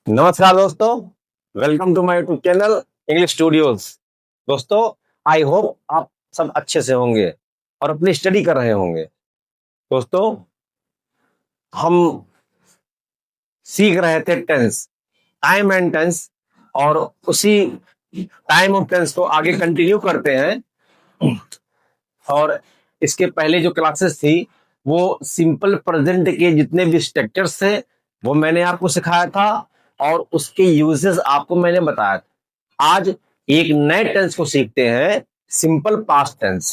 नमस्कार दोस्तों, welcome to my YouTube channel English studios. दोस्तों, आई होप आप सब अच्छे से होंगे और अपनी स्टडी कर रहे होंगे। दोस्तों, हम सीख रहे थे टेंस, टाइम एंड टेंस, और उसी टाइम ऑफ टेंस को आगे कंटिन्यू करते हैं। और इसके पहले जो क्लासेस थी वो सिंपल प्रेजेंट के जितने भी स्ट्रक्चर्स थे वो मैंने आपको सिखाया था और उसके यूजेस आपको मैंने बताया था। आज एक नए टेंस को सीखते हैं, simple past tense.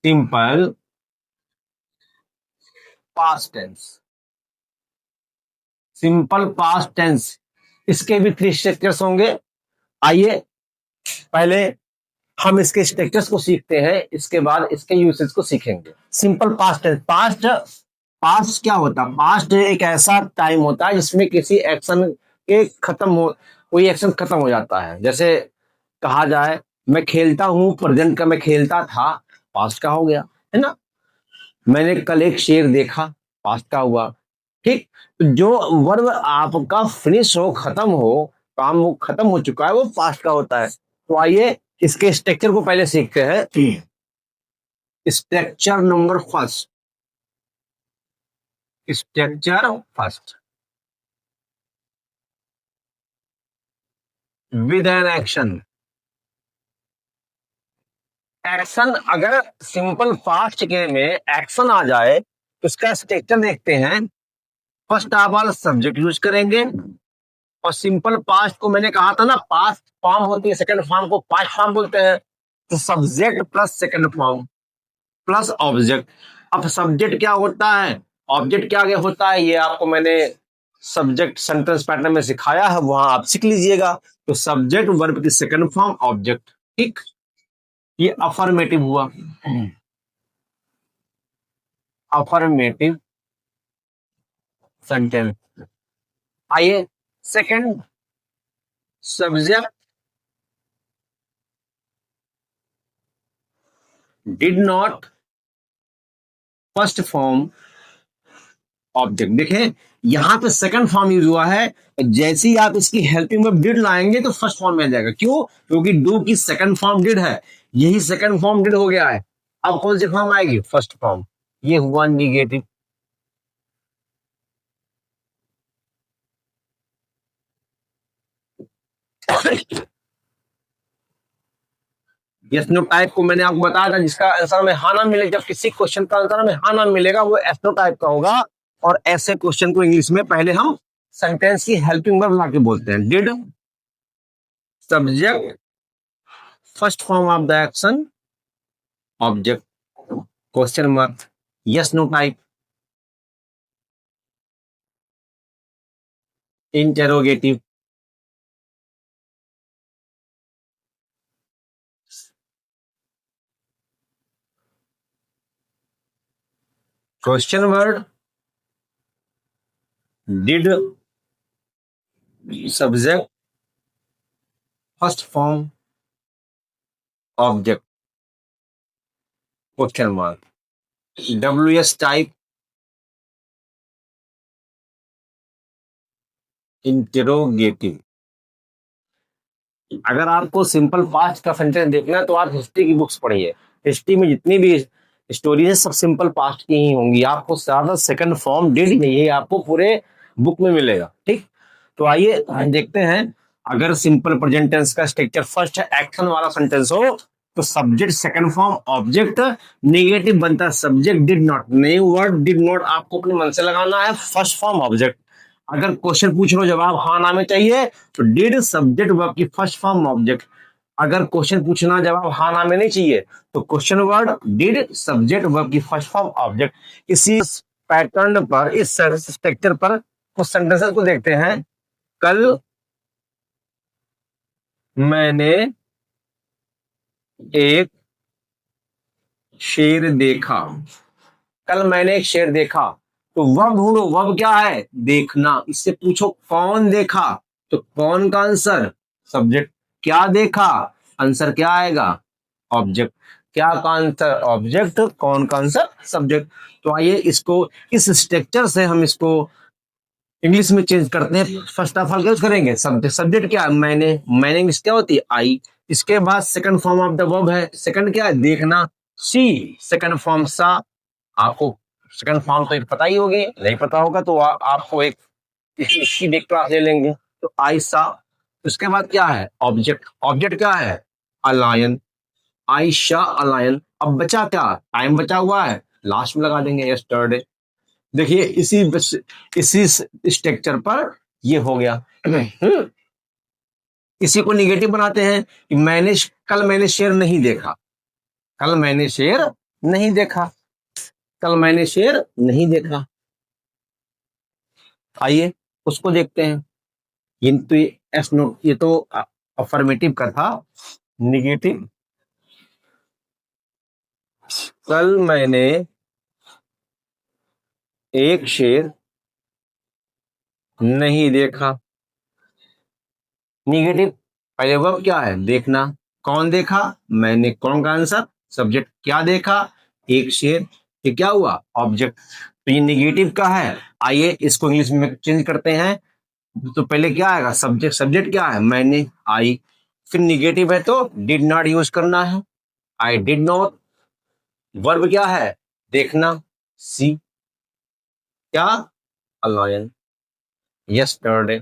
Simple past tense, simple past tense, इसके भी 3 स्ट्रक्चर्स होंगे। आइए पहले हम इसके स्ट्रक्चर्स को सीखते हैं, इसके बाद इसके यूसेज को सीखेंगे। Simple past tense, past past क्या होता है? पास्ट एक ऐसा टाइम होता है जिसमें किसी एक्शन के खत्म हो, कोई एक्शन खत्म हो जाता है। जैसे कहा जाए मैं खेलता हूं, प्रेजेंट का मैं खेलता था, पास्ट का हो गया, है ना। मैंने कल एक शेर देखा, पास्ट का हुआ। ठीक, तो जो वर्ब आपका फिनिश हो, खत्म हो, काम वो खत्म हो चुका है, वो पास्ट का होता है। तो आइए इसके स्ट्रक्चर को पहले सीखते हैं। Structure number first, structure first, with an action. Action, अगर सिंपल फास्ट के में एक्शन आ जाए तो उसका स्ट्रक्चर देखते हैं। First of all subject use करेंगे, और सिंपल पास्ट को मैंने कहा था ना, पास्ट फॉर्म होती है, सेकंड फॉर्म को पास्ट फॉर्म बोलते हैं। तो subject plus second form plus object. अब सब्जेक्ट क्या होता है, ऑब्जेक्ट क्या आगे होता है, ये आपको मैंने सब्जेक्ट सेंटेंस पैटर्न में सिखाया है, वहां आप सीख लीजिएगा। तो सब्जेक्ट वर्ब की सेकंड फॉर्म ऑब्जेक्ट। ठीक, ये अफर्मेटिव हुआ, अफर्मेटिव सेंटेंस। आइए second, subject did not first form object. देखें यहां पे सेकंड फॉर्म यूज हुआ है, जैसे ही आप इसकी हेल्पिंग वर्ब डिड लाएंगे तो फर्स्ट फॉर्म में आ जाएगा। क्यों? क्योंकि डू की सेकंड फॉर्म डिड है, यही सेकंड फॉर्म डिड हो गया है। अब कौन सी फॉर्म आएगी? First form. ये हुआ निगेटिव। यस नो टाइप को मैंने आपको बताया था, जिसका आंसर में हाँ ना मिले, जब किसी क्वेश्चन का आंसर में हाँ ना मिलेगा वो एस नो टाइप का होगा। और ऐसे क्वेश्चन को इंग्लिश में पहले हम सेंटेंस की हेल्पिंग वर्ब लाके बोलते हैं। Did subject first form of the action object, question mark, yes no type, interrogative. Question word did subject first form object, question mark, W S type, interrogative. अगर आपको simple past का sentence देखना है तो आप हिस्ट्री की books पढ़िए। History में जितनी भी स्टोरीज है सब सिंपल पास्ट की ही होंगी। आपको ज्यादा सेकंड फॉर्म डिड नहीं है, आपको पूरे बुक में मिलेगा। ठीक, तो आइए देखते हैं। अगर सिंपल प्रेजेंट टेंस का स्ट्रक्चर फर्स्ट एक्शन वाला सेंटेंस हो तो subject second form object, negative बनता है सब्जेक्ट डिड नॉट। नए वर्ड डिड नॉट आपको अपने मन से लगाना है, फर्स्ट फॉर्म ऑब्जेक्ट। अगर क्वेश्चन पूछ लो जवाब हाँ ना में चाहिए तो डिड सब्जेक्ट वर्ब की फर्स्ट फॉर्म ऑब्जेक्ट। अगर क्वेश्चन पूछना जवाब हाँ ना में नहीं चाहिए तो question word did subject verb की फर्स्ट फॉर्म ऑब्जेक्ट। इसी पैटर्न पर, इस स्ट्रक्चर पर कुछ सेंटेंसेस को देखते हैं। कल मैंने एक शेर देखा, कल मैंने एक शेर देखा। तो वर्ब ढूंढो, वर्ब क्या है? देखना। इससे पूछो कौन देखा, तो कौन का आंसर सब्जेक्ट, क्या देखा आंसर क्या आएगा ऑब्जेक्ट, क्या का आंसर ऑब्जेक्ट, कौन का आंसर सब्जेक्ट। तो आइए इसको, इस स्ट्रक्चर से हम इसको इंग्लिश में चेंज करते हैं। फर्स्ट ऑफ ऑल क्या यूज करेंगे, सब्जेक्ट। सब्जेक्ट क्या है, मैंने इंग्लिश क्या होती है, आई। इसके बाद second form of the verb है, सेकंड क्या है, देखना, सी। सेकंड फॉर्म सा। आपको सेकंड फॉर्म तो पता ही होगी, नहीं पता होगा तो आपको एक इसकी भी क्लास ले लेंगे। तो आई सा। उसके बाद क्या है, ऑब्जेक्ट। ऑब्जेक्ट क्या है, अ लायन। आई शा अ लायन। अब बचा क्या, टाइम बचा हुआ है, लास्ट में लगा देंगे यस्टरडे। देखिए इसी स्ट्रक्चर पर ये हो गया। इसी को निगेटिव बनाते हैं कि कल मैंने शेर नहीं देखा। कल मैंने शेर नहीं देखा। कल मैंने शेर नहीं देखा। आइए उसको देखते हैं। ये तो एस नो, ये तो अफर्मेटिव का था। निगेटिव, कल मैंने एक शेर नहीं देखा। निगेटिव, पहले वर्ब क्या है, देखना। कौन देखा, मैंने। कौन का आंसर, सब्जेक्ट। क्या देखा, एक शेर। ये क्या हुआ, ऑब्जेक्ट। तो ये निगेटिव का है। आइए इसको इंग्लिश में चेंज करते हैं। तो पहले क्या आएगा, सब्जेक्ट। सब्जेक्ट क्या है, मैंने, आई। फिर निगेटिव है तो डिड नॉट यूज करना है, आई डिड नॉट। वर्ब क्या है, देखना, सी। क्या, अ लायन, यस्टरडे।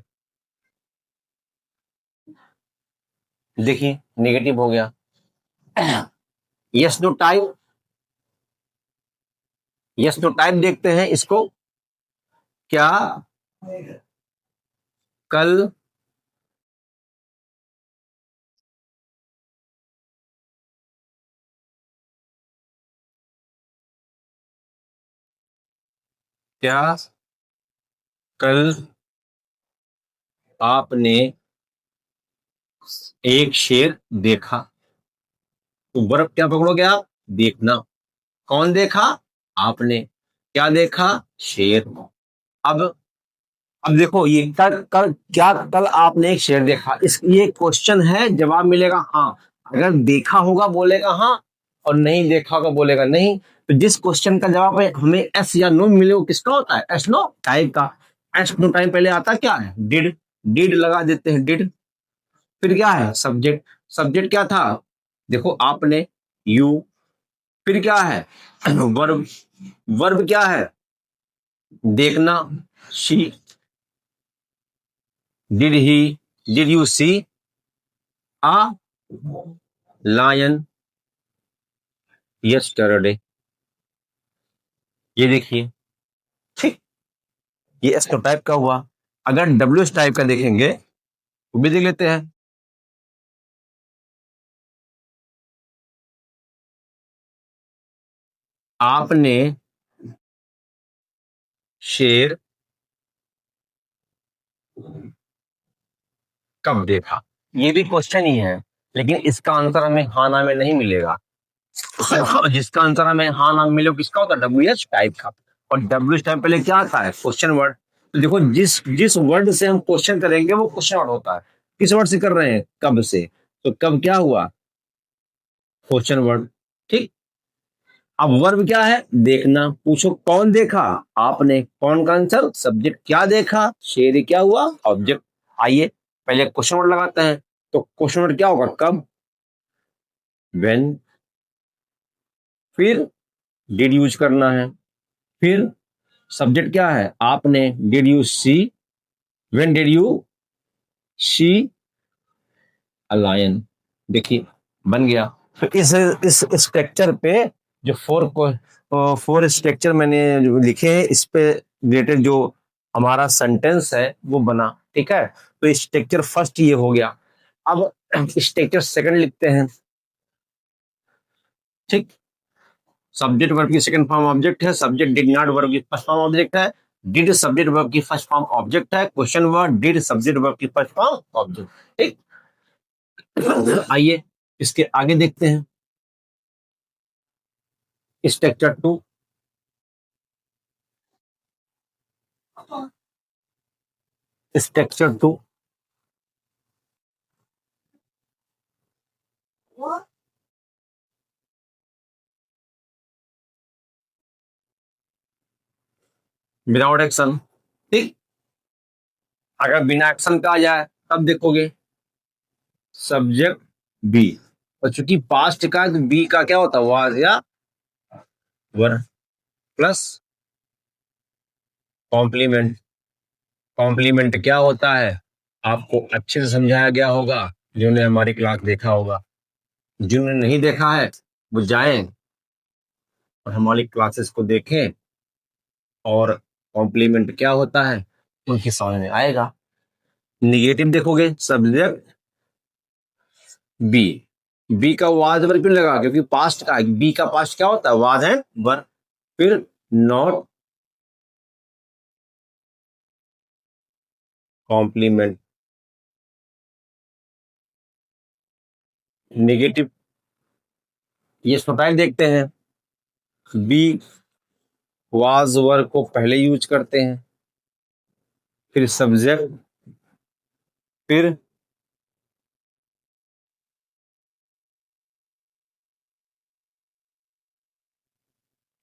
देखिए निगेटिव हो गया। Yes no time. Yes no time देखते हैं इसको। क्या कल क्या कल आपने एक शेर देखा। तो वर्ब क्या पकड़ोगे आप, देखना। कौन देखा, आपने। क्या देखा, शेर। अब अब देखो ये कल कल क्या, कल आपने एक शेर देखा, इस ये क्वेश्चन है, जवाब मिलेगा हाँ। अगर देखा होगा बोलेगा हाँ, और नहीं देखा होगा बोलेगा नहीं। तो जिस क्वेश्चन का जवाब है हमें एस या नो मिले, वो किसका होता है, एस नो टाइप का। एस नो टाइप पहले आता क्या है, डिड। डिड लगा देते हैं, डिड। फिर क्या है, सब्जेक्ट। सब्जेक्ट क्या था, देखो आपने, यू। फिर क्या है, वर्ब। वर्ब क्या है, देखना, see. Did he, did you see a lion yesterday. ये देखिए, ठीक। ये एस टाइप का हुआ। अगर डब्ल्यू एस टाइप का देखेंगे वो भी देख लेते हैं। आपने शेर कब देखा, ये भी क्वेश्चन ही है, लेकिन इसका आंसर हमें हाँ ना में नहीं मिलेगा। जिसका आंसर हमें हाँ ना में मिले वो किसका होता है, डब्ल्यू एच टाइप का। और डब्ल्यू एच टाइप पहले क्या आता है, क्वेश्चन वर्ड। तो देखो जिस जिस वर्ड से हम क्वेश्चन करेंगे वो क्वेश्चन वर्ड होता है। किस वर्ड से कर रहे हैं, कब से। तो कब क्या हुआ, क्वेश्चन वर्ड। ठीक। अब वर्ब क्या है, देखना। पूछो कौन देखा, आपने। कौन का आंसर, सब्जेक्ट। क्या देखा, शेर। क्या हुआ, ऑब्जेक्ट। आइए पहले क्वेश्चन वर्ड लगाते हैं। तो क्वेश्चन वर्ड क्या होगा, कब, व्हेन। फिर डिड यूज करना है। फिर सब्जेक्ट क्या है, आपने। Did you see, when did you see a lion. देखिए बन गया। तो इस स्ट्रक्चर पे जो फोर स्ट्रक्चर मैंने जो लिखे हैं, इस पे रिलेटेड जो हमारा सेंटेंस है वो बना। ठीक है, तो स्ट्रक्चर फर्स्ट ये हो गया। अब स्ट्रक्चर सेकंड लिखते हैं। ठीक। सब्जेक्ट वर्ब की सेकंड फॉर्म ऑब्जेक्ट है, सब्जेक्ट डिड नॉट वर्ब की फर्स्ट फॉर्म ऑब्जेक्ट है, डिड सब्जेक्ट वर्ब की फर्स्ट फॉर्म ऑब्जेक्ट है, question word did subject verb की फर्स्ट फॉर्म ऑब्जेक्ट। ठीक। आइए इसके आगे देखते हैं। Structure two. Structure two, without action. ठीक। अगर बिना एक्शन का आ जाए तब देखोगे सब्जेक्ट बी, और चूंकि पास्ट का है तो बी का क्या होता है, वाज या वर प्लस कॉम्प्लीमेंट। कॉम्प्लीमेंट क्या होता है आपको अच्छे से समझाया गया होगा, जिन्होंने हमारी क्लास देखा होगा। जिन्होंने नहीं देखा है वो जाएं और हमारी क्लासेस को देखें, और कॉम्प्लीमेंट क्या होता है उनके समझ में आएगा। निगेटिव देखोगे सब्जेक्ट बी, बी का वाज वर क्यों लगा, क्योंकि पास्ट का, बी का पास्ट क्या होता है, वाज एंड वर। फिर नॉट कॉम्प्लीमेंट, नेगेटिव ये स्वतः देखते हैं, बी वाज वर को पहले यूज करते हैं, फिर सब्जेक्ट, फिर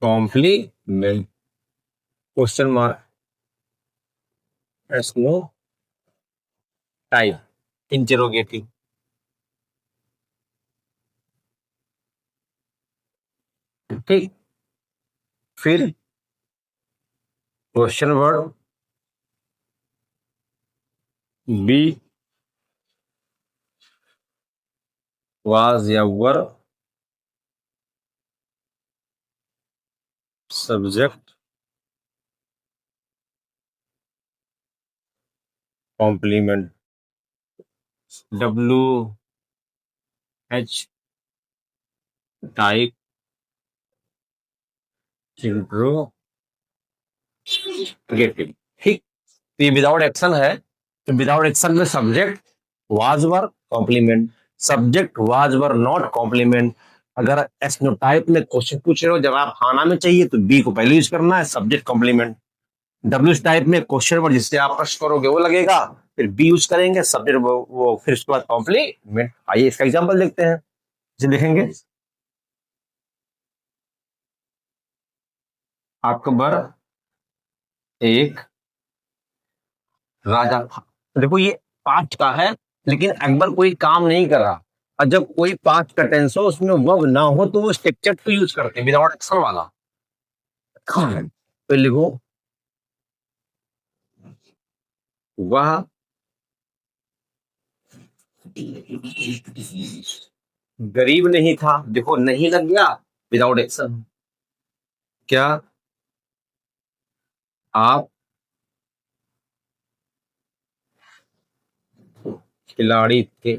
complement, question mark, yes no type, interrogative. ठीक, फिर क्वेश्चन वर्ड बी वाज या were, subject complement, W H type, interrogative. ठीक, तो ये विदाउट एक्शन है, तो विदाउट एक्शन में subject was were complement, subject was were not complement. अगर एस्नोटाइप में क्वेश्चन पूछ रहे हो जवाब हाना में चाहिए तो बी को पहले यूज करना है, सब्जेक्ट कॉम्प्लीमेंट। डब्ल्यू टाइप में क्वेश्चन वर्ड जिससे आप प्रश्न करोगे वो लगेगा, फिर बी यूज करेंगे, सब्जेक्ट वो फिर उसके बाद कॉम्प्लीमेंट। आइए इसका एग्जांपल देखते हैं, इसे देखेंगे। अकबर एक राजा था। देखो ये पास्ट का है, लेकिन अकबर कोई काम नहीं कर रहा, और जब कोई पास्ट का टेंस हो उसमें वर्ब ना हो तो वो स्ट्रक्चर टू यूज करते हैं विदाउट एक्शन वाला। तो लिखो वह गरीब नहीं था, देखो नहीं लग गया विदाउट एक्शन। क्या आप खिलाड़ी थे,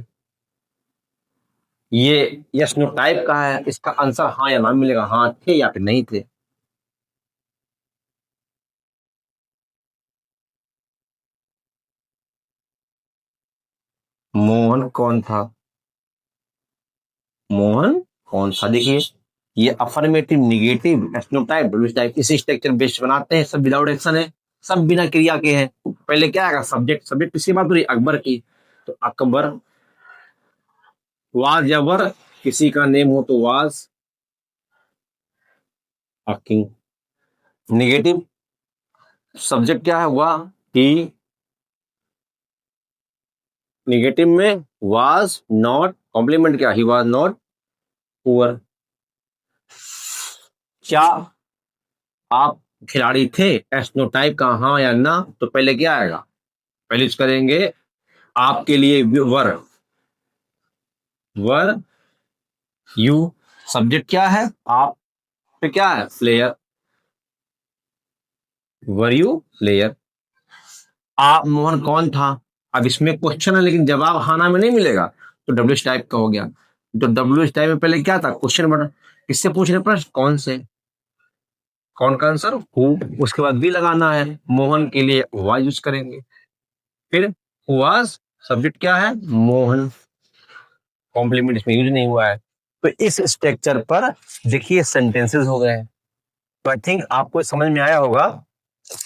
ये यस नो टाइप का है, इसका आंसर हाँ या ना मिलेगा, हाँ थे या फिर नहीं थे। मोहन कौन था, मोहन कौन सा, देखिए ये अफर्मेटिव, निगेटिव, एस्नोटाइप, डब्ल्यू टाइप, इसी स्ट्रक्चर बेस्ड बनाते हैं, सब विदाउट एक्शन है, सब बिना क्रिया के हैं। पहले क्या आएगा, सब्जेक्ट, सब्जेक्ट किसकी बात हो रही है, अकबर की, तो अकबर वाज या वर, किसी का नेम हो तो was a king. Negative subject क्या है, हुआ ही, निगेटिव में वाज नॉट, कॉम्प्लीमेंट क्या, ही वाज नॉट पुअर। क्या आप खिलाड़ी थे, एस्नोटाइप का हाँ या ना, तो पहले क्या आएगा, पहले यूज करेंगे आपके लिए वर, वर यू, सब्जेक्ट क्या है आप, पे क्या है प्लेयर, वर यू प्लेयर। आप मोहन कौन था, अब इसमें क्वेश्चन है लेकिन जवाब हाना में नहीं मिलेगा, तो डब्ल्यू टाइप का हो गया। तो डब्ल्यू टाइप में पहले क्या था, क्वेश्चन बना, किससे पूछ रहे प्रश्न, कौन से, कौन का आंसर हु, उसके बाद भी लगाना है, मोहन के लिए वाज यूज करेंगे, फिर वाज, सब्जेक्ट क्या है मोहन, कॉम्प्लीमेंट इसमें यूज नहीं हुआ है। तो इस स्ट्रक्चर पर देखिए सेंटेंसेस हो गए हैं। तो आई थिंक आपको समझ में आया होगा।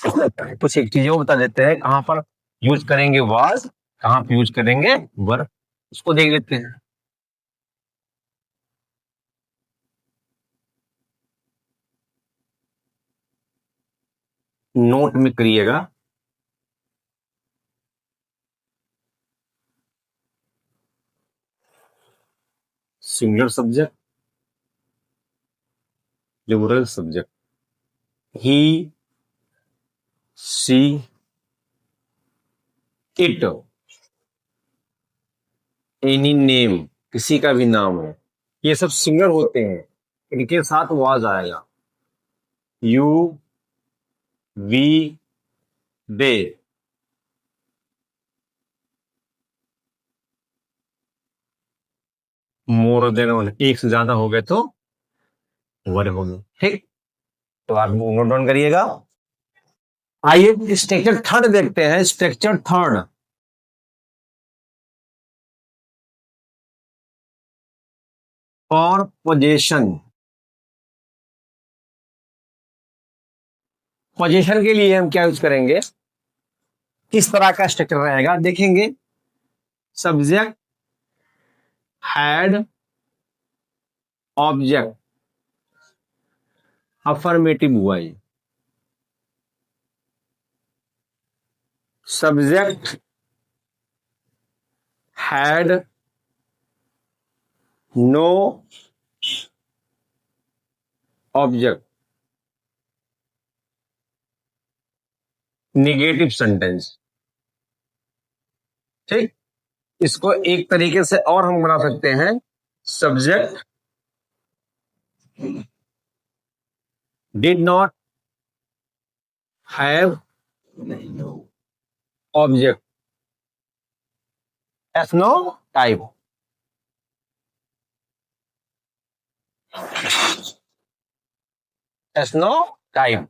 कुछ एक चीजों बता देते हैं, कहां पर यूज करेंगे वाज, कहां पर यूज करेंगे वर, उसको देख लेते हैं। नोट में करिएगा, singular subject, plural subject, he, she, it, any name, किसी का भी नाम हो, ये सब सिंगुलर होते हैं, इनके साथ वाज आएगा। You, we, they. More than one, एक से ज्यादा हो गए तो वर्ब हो गए। ठीक, तो आप नोट डाउन करिएगा। आइए स्ट्रक्चर थर्ड देखते हैं। Structure third, for position. Position के लिए हम क्या यूज करेंगे, किस तरह का स्ट्रक्चर रहेगा देखेंगे। सब्जेक्ट, हैड, ऑब्जेक्ट, अफर्मेटिव हुआ ये। Subject had no object, negative sentence. ठीक, इसको एक तरीके से और हम बना सकते हैं। Subject did not have object, yes no type. Yes no type,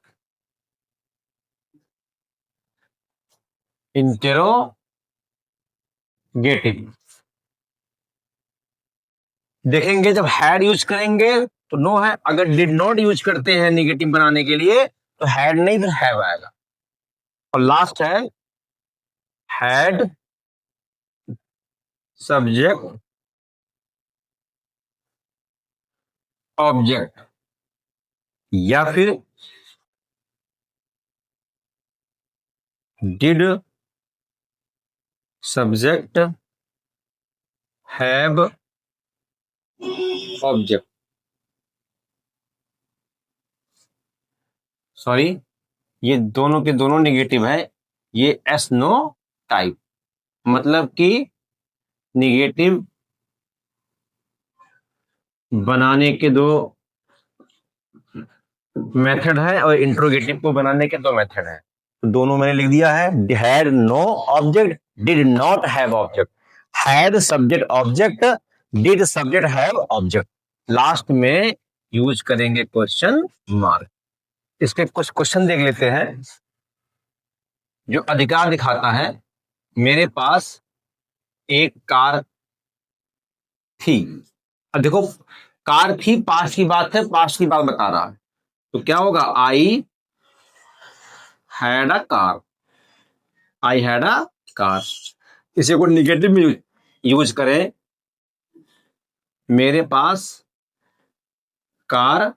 interrogative. देखेंगे जब हैड यूज करेंगे तो नो है, अगर डिड नॉट यूज करते हैं निगेटिव बनाने के लिए तो हैड नहीं फिर हैव आएगा। और लास्ट है हैड, सब्जेक्ट, ऑब्जेक्ट, या फिर did, subject, have, object. Sorry, ये दोनों के दोनों निगेटिव है। ये एस नो टाइप, मतलब कि निगेटिव बनाने के दो मेथड है और इंट्रोगेटिव को बनाने के दो मेथड है। तो दोनों मैंने लिख दिया है। Had no object, did not have object. Had subject object, did subject have object. Last में यूज करेंगे क्वेश्चन मार्क। इसके कुछ क्वेश्चन देख लेते हैं जो अधिकार दिखाता है। मेरे पास एक कार थी। अब देखो, कार थी पास्ट की बात है, पास्ट की बात बता रहा है, तो क्या होगा, I had a car. I had a car. इसे को निगेटिव में यूज करें, मेरे पास कार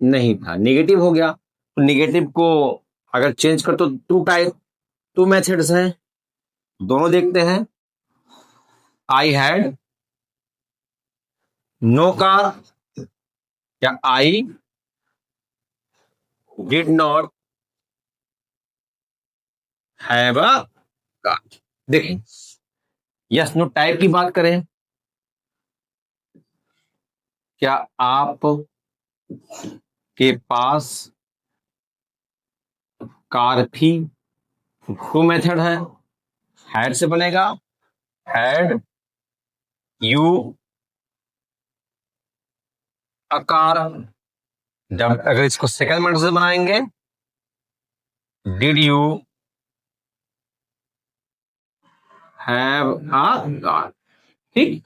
नहीं था, निगेटिव हो गया। तो निगेटिव को अगर चेंज कर तो टू मेथड्स हैं, दोनों देखते हैं। आई हैड नो कार या I did not have a car. देखें, यस नो टाइप की बात करें, क्या आप के पास कार थी, टू मेथड है, हैड से बनेगा हैड यू अ कार। जब अगर इसको सेकंड मेथड से बनाएंगे, did you have a car. ठीक,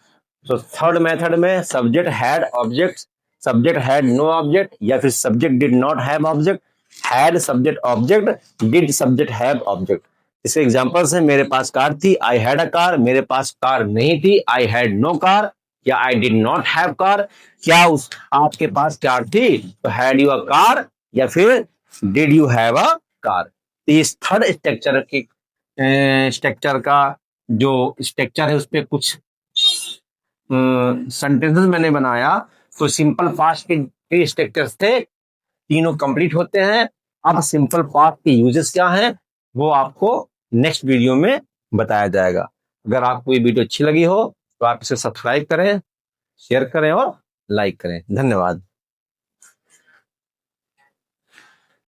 तो थर्ड मेथड में subject had object, subject had no object, या फिर subject did not have object, had subject object, did subject have object. इसके एग्जांपल्स हैं, मेरे पास कार थी, आई हैड अ कार। मेरे पास कार नहीं थी, आई हैड नो कार, या I did not have car. क्या उस आपके पास कार थी, तो हैड यू अ कार, या फिर did you have a car. तो इस थर्ड स्ट्रक्चर का जो स्ट्रक्चर है उस पर कुछ सेंटेंसेस मैंने बनाया, तो सिंपल पास्ट के स्ट्रक्चर्स थे, तीनों कंप्लीट होते हैं। अब सिंपल पास्ट के यूजेस क्या हैं वो आपको नेक्स्ट वीडियो में बताया जाएगा। अगर आपको ये वीडियो अच्छी लगी हो तो आप इसे सब्सक्राइब करें, शेयर करें और लाइक करें। धन्यवाद।